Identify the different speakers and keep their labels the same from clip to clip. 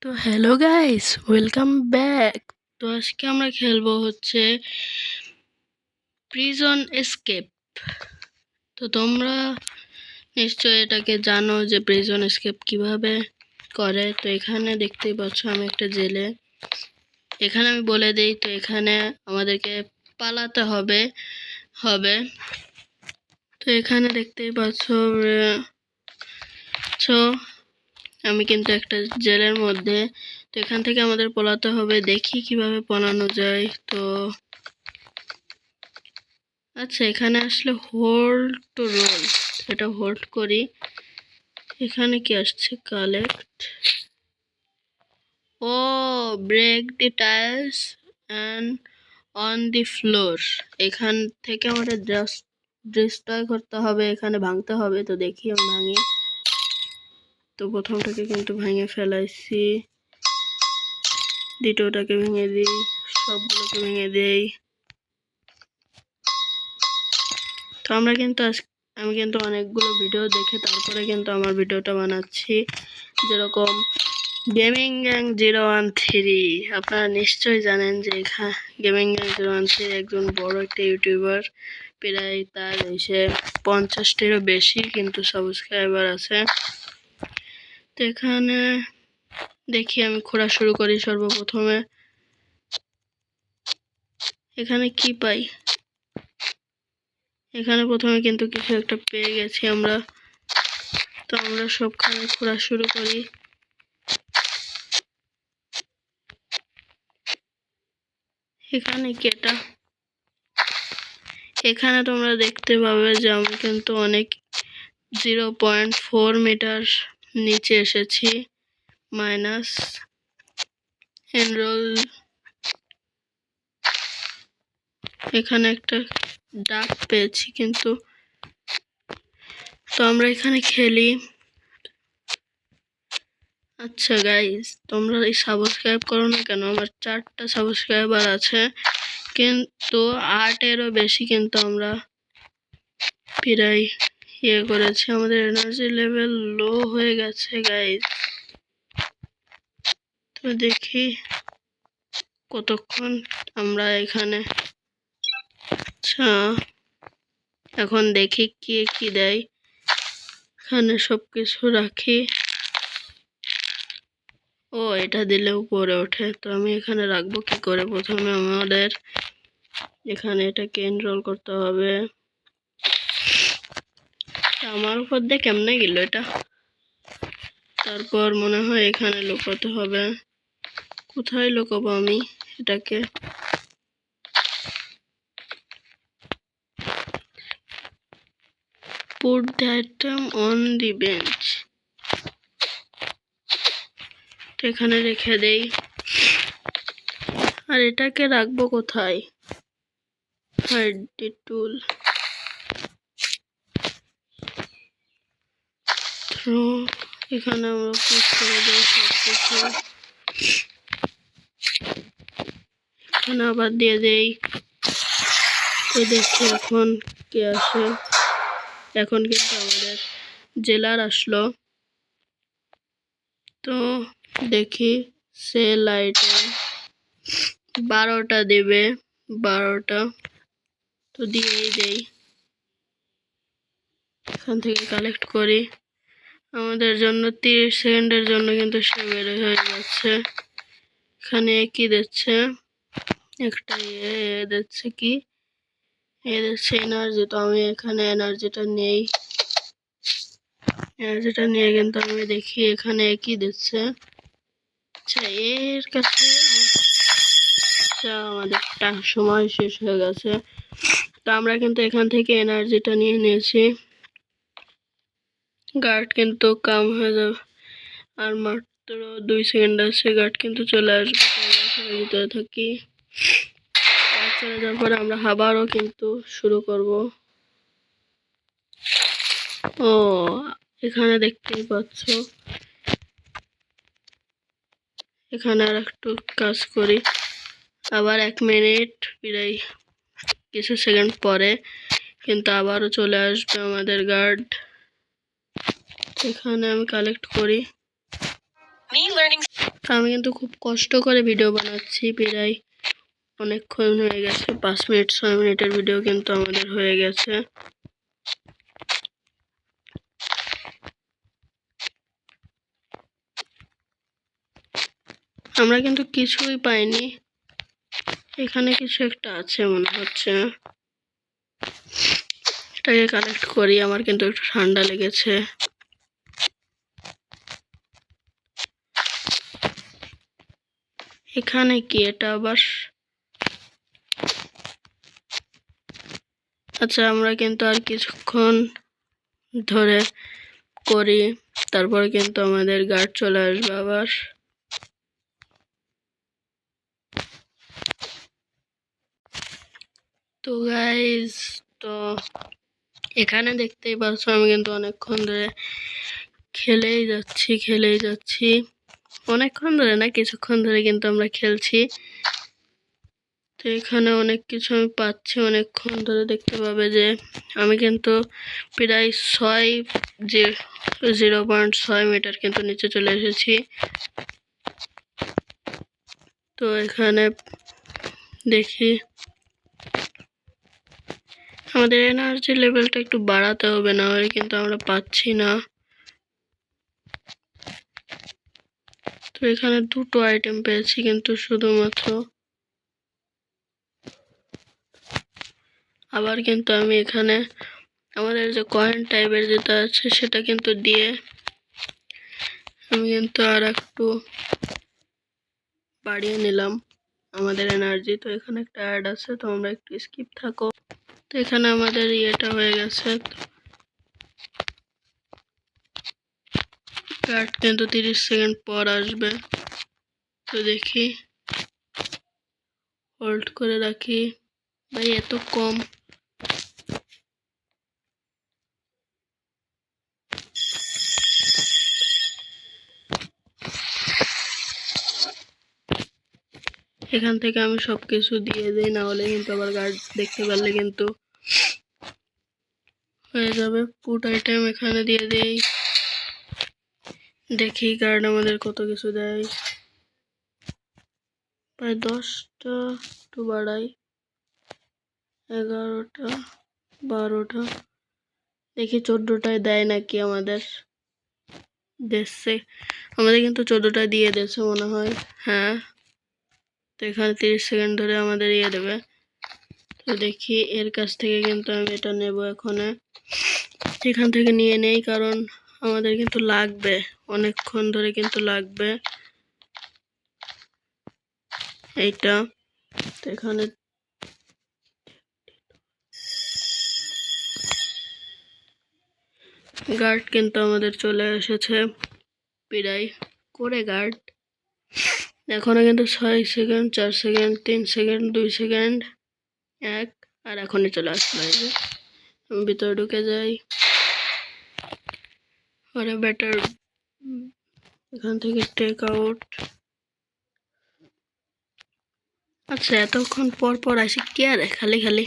Speaker 1: তো hello guys, welcome back. তো আজকে আমরা খেলবো হচ্ছে প্রিজন এসকেপ। তো তোমরা নিশ্চয়ই এটাকে জানো যে প্রিজন এসকেপ কিভাবে করে। তো এখানে দেখতেই পাচ্ছ আমি একটা জেলে। এখানে আমি বলে দিই, তো এখানে আমাদেরকে পালাতে হবে হবে তো এখানে দেখতেই পাচ্ছ আমি কিন্তু একটা জেলের মধ্যে। তো এখান থেকে আমাদের পলাতে হবে, দেখি কিভাবে পলানো যায়। তো আচ্ছা, এখানে আসলে হোল্ড টু রোল, এটা হোল্ড করি। এখানে কি আসছে? কালেক্ট, ও break the tiles and on the floor. এখান থেকে আমাদের জাস্ট ডিস্ট্রয় করতে হবে, এখানে ভাঙতে হবে। তো দেখি আমি ভাঙি। তো প্রথমটাকে কিন্তু ভেঙে ফেলাইছি, দ্বিতীয়টাকে ভেঙে দিই, সবগুলোকে ভেঙে দেই। তো আমি কিন্তু অনেকগুলো ভিডিও দেখে তারপরে কিন্তু আমার ভিডিওটা বানাচ্ছি। যেরকম গেমিং গ্যাং 013, আপনারা নিশ্চয়ই জানেন যে গেমিং গ্যাং 013 একজন বড় একটা ইউটিউবার। প্রায় তার এসে 50টারও বেশি কিন্তু সাবস্ক্রাইবার আছে। তো এখানে দেখি আমি খোঁড়া শুরু করি। সর্বপ্রথমে এখানে কি পাই? এখানে প্রথমে কিন্তু কিছু একটা পেয়ে গেছি আমরা। তো আমরা সবখানে খোঁড়া শুরু করি। এখানে কি এটা? এখানে তোমরা দেখতে পাবে যে আমি কিন্তু অনেক 0.4 মিটার নিচে এসেছি। Minus enrol. এখানে একটা ডাক পেয়েছি কিন্তু। তো আমরা এখানে খেলি। আচ্ছা গাইস, তোমরা এই সাবস্ক্রাইব করো না কেন? আমার 4টা সাবস্ক্রাইবার আছে কিন্তু 8-এরও বেশি কিন্তু আমরা প্রায় করেছি। আমাদের এনার্জি লেভেল লো হয়ে গেছে গাইস। তো দেখি কতক্ষণ আমরা এখানে। আচ্ছা, এখন দেখি কি দেয়। এখানে সবকিছু রাখি। ও, এটা দিলে উপরে ওঠে। তো আমি এখানে রাখবো কি করে? প্রথমে আমাদের এখানে এটাকে এনরোল করতে হবে। আমার উপর দিয়ে কেমনে গেল এটা? তারপর মনে হয় এখানে লুকাতে হবে। কোথায় লুকাবো আমি এটাকে? Put the item on the bench. তো এখানে রেখে দেই। আর এটাকে রাখবো কোথায়? হাইড দি টুল। থ্রো। এখানে আমরা পুশ করে দেই সবকিছু। এখানে আবার দিয়ে দেই। তো দেখি এখন কি আসে। এখন কিন্তু আমাদের জেলার আসলো। তো দেখি সেল আইটেম 12টা দেবে, 12টা। তো দিয়েই দেই। এখান থেকে কালেক্ট করি। আমাদের জন্য 30 সেকেন্ডের জন্য কিন্তু সে বের হয়ে যাচ্ছে। এখানে কি দিচ্ছে? একটা দিচ্ছে কি? দিচ্ছে এনার্জি। তো আমি এখানে এনার্জিটা নেই। এনার্জিটা নিয়ে কিন্তু আমি দেখি এখানে কি দিচ্ছে। আচ্ছা, এর কাছে আমাদের সময় শেষ হয়ে গেছে। তো আমরা কিন্তু এখান থেকে এনার্জিটা নিয়ে নিয়েছি। গার্ড কিন্তু কাম হয়ে যাবে। আর মাত্র 2 সেকেন্ড আছে, গার্ড কিন্তু চলে আসবে। ভিতরে থাকি। চলে যাওয়ার পরে আমরা আবারও কিন্তু শুরু করব। ও, এখানে দেখতেই পাচ্ছ। এখানে আর একটু কাজ করি। আবার 1 মিনিট প্রায় কিছু সেকেন্ড পরে কিন্তু আবারও চলে আসবে আমাদের গার্ড। এখানে আমি কালেক্ট করি। তো আমি কিন্তু খুব কষ্ট করে ভিডিও বানাচ্ছি, প্রায় অনেকক্ষণ হয়ে গেছে, 5 মিনিট 6 মিনিটের ভিডিও কিন্তু আমাদের হয়ে গেছে। আমরা কিন্তু কিছুই পাইনি, এখানে কিছু একটা আছে মনে হচ্ছে, এটাকে কালেক্ট করি। আমার কিন্তু একটু ঠান্ডা লেগেছে। এখানে কি এটা আবার? আচ্ছা, আমরা কিন্তু আর কিছুক্ষণ ধরে করি, তারপরে কিন্তু আমাদের গার্ড চলে আসবে আবার। তো গাইজ, তো এখানে দেখতেই পাচ্ছ আমি কিন্তু অনেকক্ষণ ধরে খেলেই যাচ্ছি, অনেকক্ষণ ধরে না, কিছুক্ষণ ধরে কিন্তু আমরা খেলছি। তো এখানে অনেক কিছু আমি পাচ্ছি অনেকক্ষণ ধরে। দেখতে পাবে যে আমি কিন্তু প্রায় 0.6 মিটার কিন্তু নিচে চলে এসেছি। তো এখানে দেখি আমাদের এনার্জি লেভেলটা একটু বাড়াতে হবে, না হলে কিন্তু আমরা পাচ্ছি না। তো এখানে 2টো আইটেম পেয়েছি কিন্তু শুধুমাত্র। আবার কিন্তু আমি এখানে আমাদের যে কয়েন টাইপের যেটা আছে সেটা কিন্তু দিয়ে আমি কিন্তু আর একটু বাড়িয়ে নিলাম আমাদের এনার্জি। তো এখানে একটা অ্যাড আছে, তো আমরা একটু স্কিপ থাকো। তো এখানে আমাদের ইয়েটা হয়ে গেছে, কার্ড কিন্তু 30 সেকেন্ড পর আসবে। তো দেখি, হোল্ড করে রাখি। ভাই এত কম! এখান থেকে আমি সবকিছু দিয়ে দিই, না হলে কিন্তু আবার গার্ড দেখতে পারলে কিন্তু হয়ে যাবে। পুট আইটেম এখানে দিয়ে দিই, দেখি গার্ড আমাদের কত কিছু দেয়। প্রায় 10টা, একটু বাড়াই, 11টা 12টা, দেখি 14টায় দেয় নাকি আমাদের। দিচ্ছে, আমাদের কিন্তু 14টা দিয়ে দিয়েছে মনে হয়। হ্যাঁ, তো এখানে 30 সেকেন্ড ধরে আমাদের ইয়ে দেবে। তো দেখি এর কাছ থেকে কিন্তু আমি এটা নেব এখান থেকে নিয়ে নেই, কারণ আমাদের কিন্তু লাগবে, অনেকক্ষণ ধরে কিন্তু লাগবে এইটা। তো এখানে গার্ড কিন্তু আমাদের চলে এসেছে প্রায় করে। গার্ড এখনো কিন্তু 6 সেকেন্ড, 4 সেকেন্ড, 3 সেকেন্ড, 2 সেকেন্ড, 1, আর এখনই চলে আসলো। আমি ভিতরে ঢুকে যাই, আরে বেটার এখান থেকে টেক আউট। আচ্ছা, এতক্ষণ পর পর আসি কে আর খালি খালি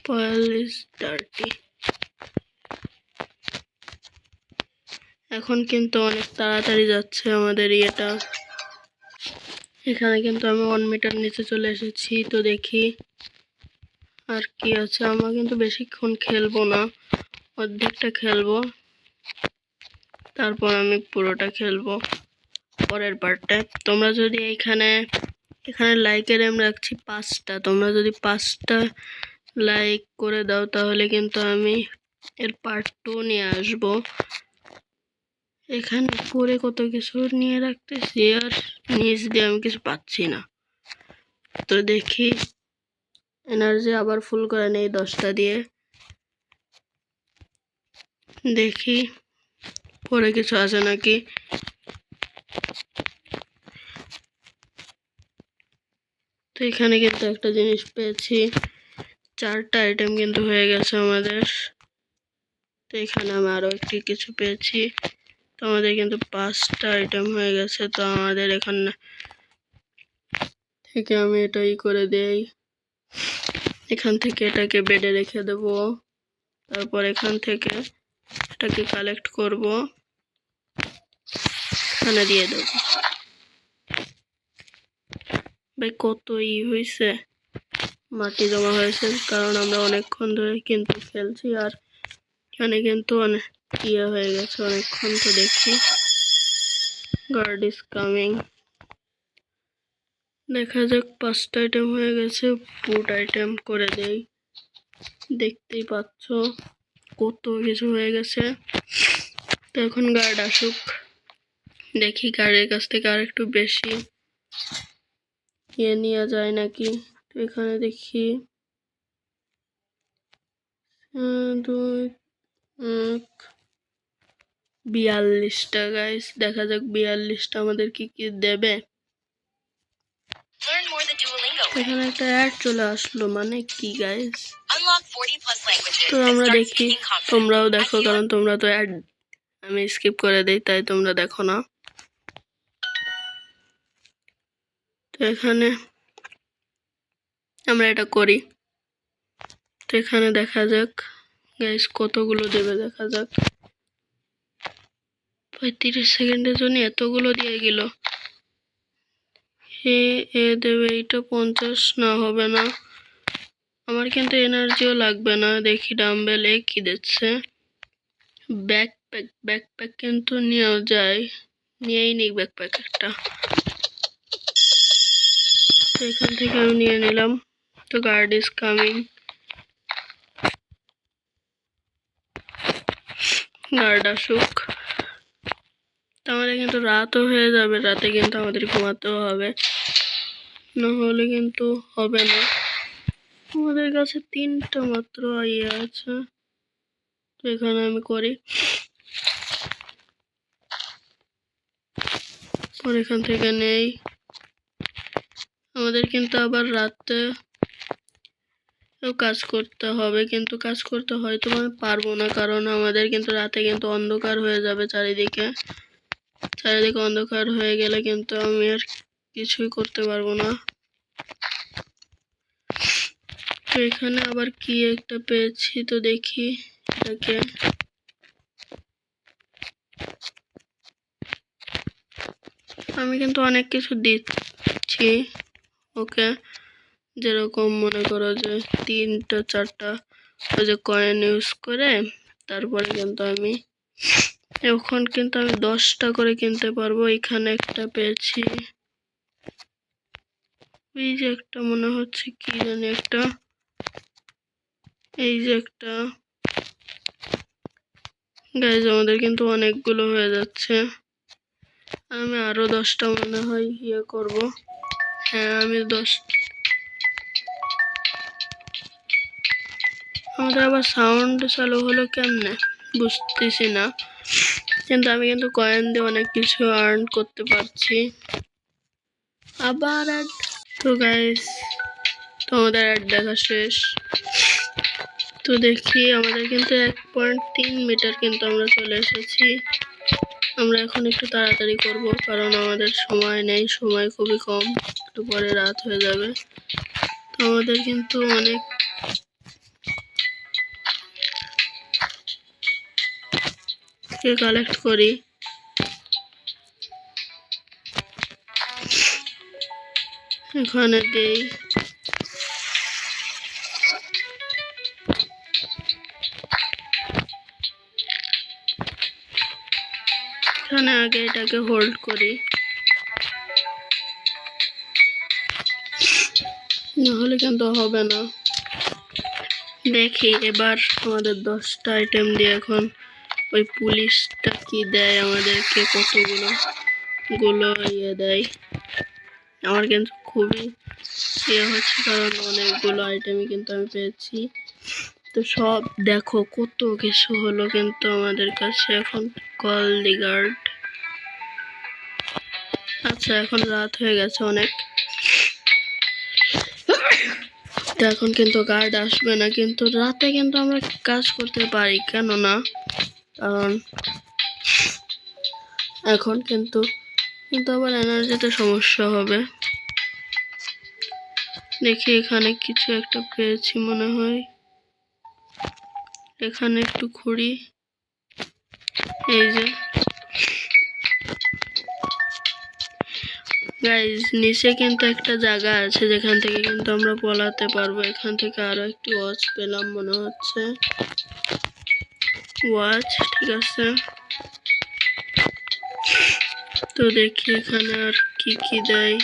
Speaker 1: পলিশ ডার্টি। এখন কিন্তু অনেক তাড়াতাড়ি যাচ্ছে আমাদের ইয়েটা। এখানে কিন্তু আমি 1 মিটার নিচে চলে এসেছি। তো দেখি আর কি আছে। আমরা কিন্তু বেশিক্ষণ খেলবো না, অর্ধেকটা খেলবো, তারপর আমি পুরোটা খেলবো পরের পার্টটা। তোমরা যদি এখানে লাইকের এম রাখছি 5টা, তোমরা যদি 5টা লাইক করে দাও তাহলে কিন্তু আমি এর পার্ট 2 নিয়ে আসবো। এখানে পরে কত কিছু নিয়ে রাখতেছি আর নিচ দিয়ে আমি কিছু পাচ্ছি না। তো দেখি এনার্জি আবার ফুল করে নেই 10টা দিয়ে, দেখি পরে কিছু আছে নাকি। তো এখানে কিন্তু একটা জিনিস পেয়েছি, 4টা আইটেম কিন্তু হয়ে গেছে আমাদের। তো এখানে আমি আরও একটি কিছু পেয়েছি, তো আমাদের কিন্তু 5টা আইটেম হয়ে গেছে। তো আমাদের এখানে থেকে আমি এটাই করে দেই, এখান থেকে এটাকে বেডে রেখে দেব, তারপর এখান থেকে এটাকে কালেক্ট করব। এখানে দিয়ে দেব। ভাই কত হয়েছে, মাটি জমা হয়েছে, কারণ আমরা অনেকক্ষণ ধরে কিন্তু খেলছি আর এখানে কিন্তু অনেক হয়ে গেছে অনেকক্ষণ। তো দেখি গার্ড ইজ কামিং, দেখা যাক। 5টা আইটেম হয়ে গেছে, ফুড আইটেম করে দেই। দেখতেই পাচ্ছ কত কিছু হয়ে গেছে। তো এখন গার্ড আসুক, দেখি গার্ডের কাছ থেকে আর একটু বেশি নেওয়া যায় নাকি। তো এখানে দেখি 42টা গাইস, দেখা যাক 42টা আমাদের কি কি দেবে। এখানে একটা অ্যাড চলে আসলো, মানে কি গাইস? তো আমরা দেখি, তোমরাও দেখো, কারণ তোমরা তো অ্যাড আমি স্কিপ করে দেই, তাই তোমরা দেখো না। তো এখানে আমরা এটা করি। তো এখানে দেখা যাক গাইস কতগুলো দেবে, দেখা যাক। 35 সেকেন্ডের জন্য এতগুলো দিয়ে গেল। এ দেবে এটা 50, না হবে না। আমার কিন্তু এনার্জিও লাগবে না। দেখি ডাম্বেল কি দিচ্ছে, ব্যাকপ্যাক। ব্যাকপ্যাক কিন্তু নেওয়া যায়, নিয়েই নিই ব্যাকপ্যাক একটা। তো এখান থেকে আমি নিয়ে নিলাম। তো গার্ড ইজ কামিং, গার্ড আসুক। তো আমাদের কিন্তু রাতও হয়ে যাবে, রাতে কিন্তু আমাদের ঘুমাতেও হবে, নাহলে কিন্তু হবে না। আমাদের কাছে 3টা মাত্র আছে। তো এখানে আমি করি, পর এখান থেকে নেই। আমাদের কিন্তু আবার রাতে কাজ করতে হবে, কিন্তু কাজ করতে হয়তো আমি পারবো না, কারণ আমাদের কিন্তু রাতে কিন্তু অন্ধকার হয়ে যাবে চারিদিকে। চারিদিকে অন্ধকার হয়ে গেলে কিন্তু আমি আর কিছুই করতে পারবো না। তো এখানে আবার কি একটা পেয়েছি, তো দেখি এটাকে। আমি কিন্তু অনেক কিছু দিচ্ছি ওকে, যেরকম মনে করো যে 3টা 4টা ওই যে কয়েন ইউজ করে, তারপরে কিন্তু আমি এখন কিন্তু আমি 10টা করে কিনতে পারবো। এখানে একটা পেয়েছি, এই যে একটা মনে হচ্ছে কি জানি একটা, এই যে একটা। গাইজ আমাদের কিন্তু অনেকগুলো হয়ে যাচ্ছে, আমি আরো 10টা মনে হয় করব। হ্যাঁ আমি 10। আমাদের আবার সাউন্ড চালু হলো কেমনে বুঝতেছি না, কিন্তু আমি কিন্তু কয়েন দিয়ে অনেক কিছু আর্ন করতে পারছি। আবার অ্যাড। তো গাইস তোমাদের অ্যাড দেখা শেষ। তো দেখি আমাদের কিন্তু 1.3 মিটার কিন্তু আমরা চলে এসেছি। আমরা এখন একটু তাড়াতাড়ি করব, কারণ আমাদের সময় নেই, সময় খুবই কম, একটু পরে রাত হয়ে যাবে। তো আমাদের কিন্তু অনেক কালেক্ট করি। এখানে দেই, এখানে আগে এটাকে হোল্ড করি, নাহলে কিন্তু হবে না। দেখি এবার আমাদের 10টা আইটেম দিয়ে এখন ওই পুলিশটা কি দেয় আমাদেরকে, কতগুলো দেয়। আমার কিন্তু খুবই হচ্ছে, কারণ অনেকগুলো আইটেমই কিন্তু আমি পেয়েছি। তো সব দেখো কত কিছু হলো কিন্তু আমাদের কাছে। এখন কল দি গার্ড। আচ্ছা এখন রাত হয়ে গেছে অনেক, তো এখন কিন্তু গার্ড আসবে না, কিন্তু রাতে কিন্তু আমরা কাজ করতে পারি, কেন না? কারণ এখন কিন্তু আবার এনার্জিতে সমস্যা হবে। দেখি এখানে কিছু একটা পেয়েছি মনে হয়, এখানে একটু খুঁড়ি, এই যে গাইজ নিচে কিন্তু একটা জায়গা আছে যেখান থেকে কিন্তু আমরা পলাতে পারবো। এখান থেকে আরো একটি ওয়াচ পেলাম মনে হচ্ছে। ওয়াচ, ঠিক আছে। তো দেখি এখানে আর কি কি দেয়।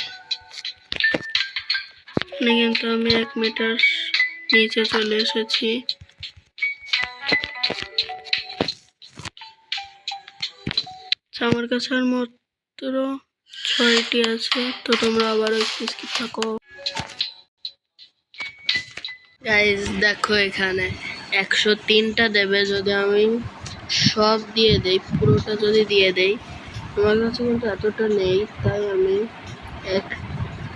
Speaker 1: এখানে কিন্তু আমি 1 মিটার নিচে চলে এসেছি। আমার কাছে আর মাত্র 6টি আছে, তো তোমরা আবারও একটু স্কিপ থাকো। গাইজ দেখো এখানে 103টা দেবে যদি আমি সব দিয়ে দেই, পুরোটা যদি দিয়ে দেই। আমার কাছে কিন্তু এতটা নেই, তাই আমি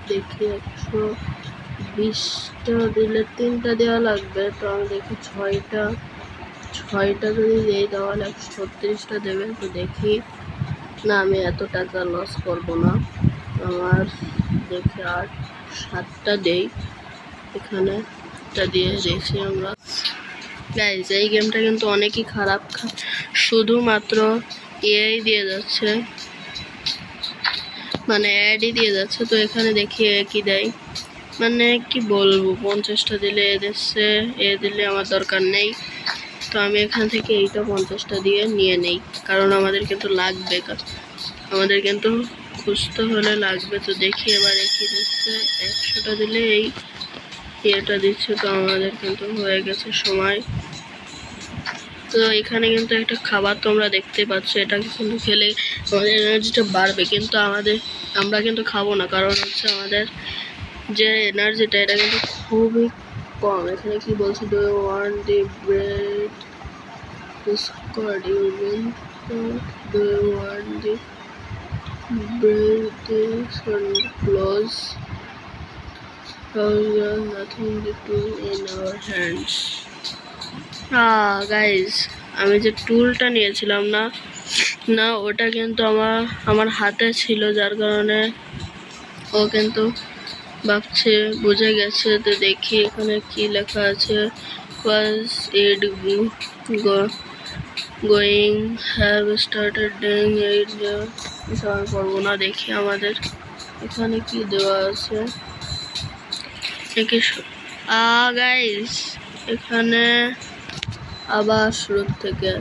Speaker 1: দেখি 120টা দিলে 3টা দেওয়া লাগবে। তো আমি দেখি 6টা যদি দিই তাহলে 136টা দেবে। তো দেখি, না আমি এত টাকা লস করব না। আমার দেখি আর 7টা দেই, এখানে দিয়ে দেখি আমরা। গাইজ এই গেমটা কিন্তু অনেকই খারাপ, শুধুমাত্র এআই দিয়ে যাচ্ছে, মানে অ্যাডই দিয়ে যাচ্ছে। তো এখানে দেখি কি দেয়, মানে কি বলবো, 50টা দিলে এ দিলে আমার দরকার নেই। তো আমি এখান থেকে এইটা 50টা দিয়ে নিয়ে নেই, কারণ আমাদের কিন্তু লাগবে, আমাদের কিন্তু খুঁজতে হলে লাগবে। তো দেখি এবার কি দিচ্ছে, 100টা দিলে এই এটা দিচ্ছে। তো আমাদের কিন্তু হয়ে গেছে সময়। তো এখানে কিন্তু একটা খাবার তোমরা দেখতে পাচ্ছ, এটা কিন্তু খেলে আমাদের এনার্জিটা বাড়বে, কিন্তু আমরা কিন্তু খাবো না, কারণ হচ্ছে আমাদের যে এনার্জিটা এটা কিন্তু খুবই কম। এখানে কি বলছে, do you want the bread squad you win, do you want the bread close, nothing to do in our hands. Guys আমি যে টুলটা নিয়েছিলাম না ওটা কিন্তু আমার হাতে ছিল, যার কারণে ও কিন্তু ভাবছে বুঝে গেছে। তো দেখি এখানে কি লেখা আছে, was it going have started doing it, আমি করবো না। দেখি আমাদের এখানে কি দেওয়া আছে। গাইজ এখানে আবার শুরু থেকে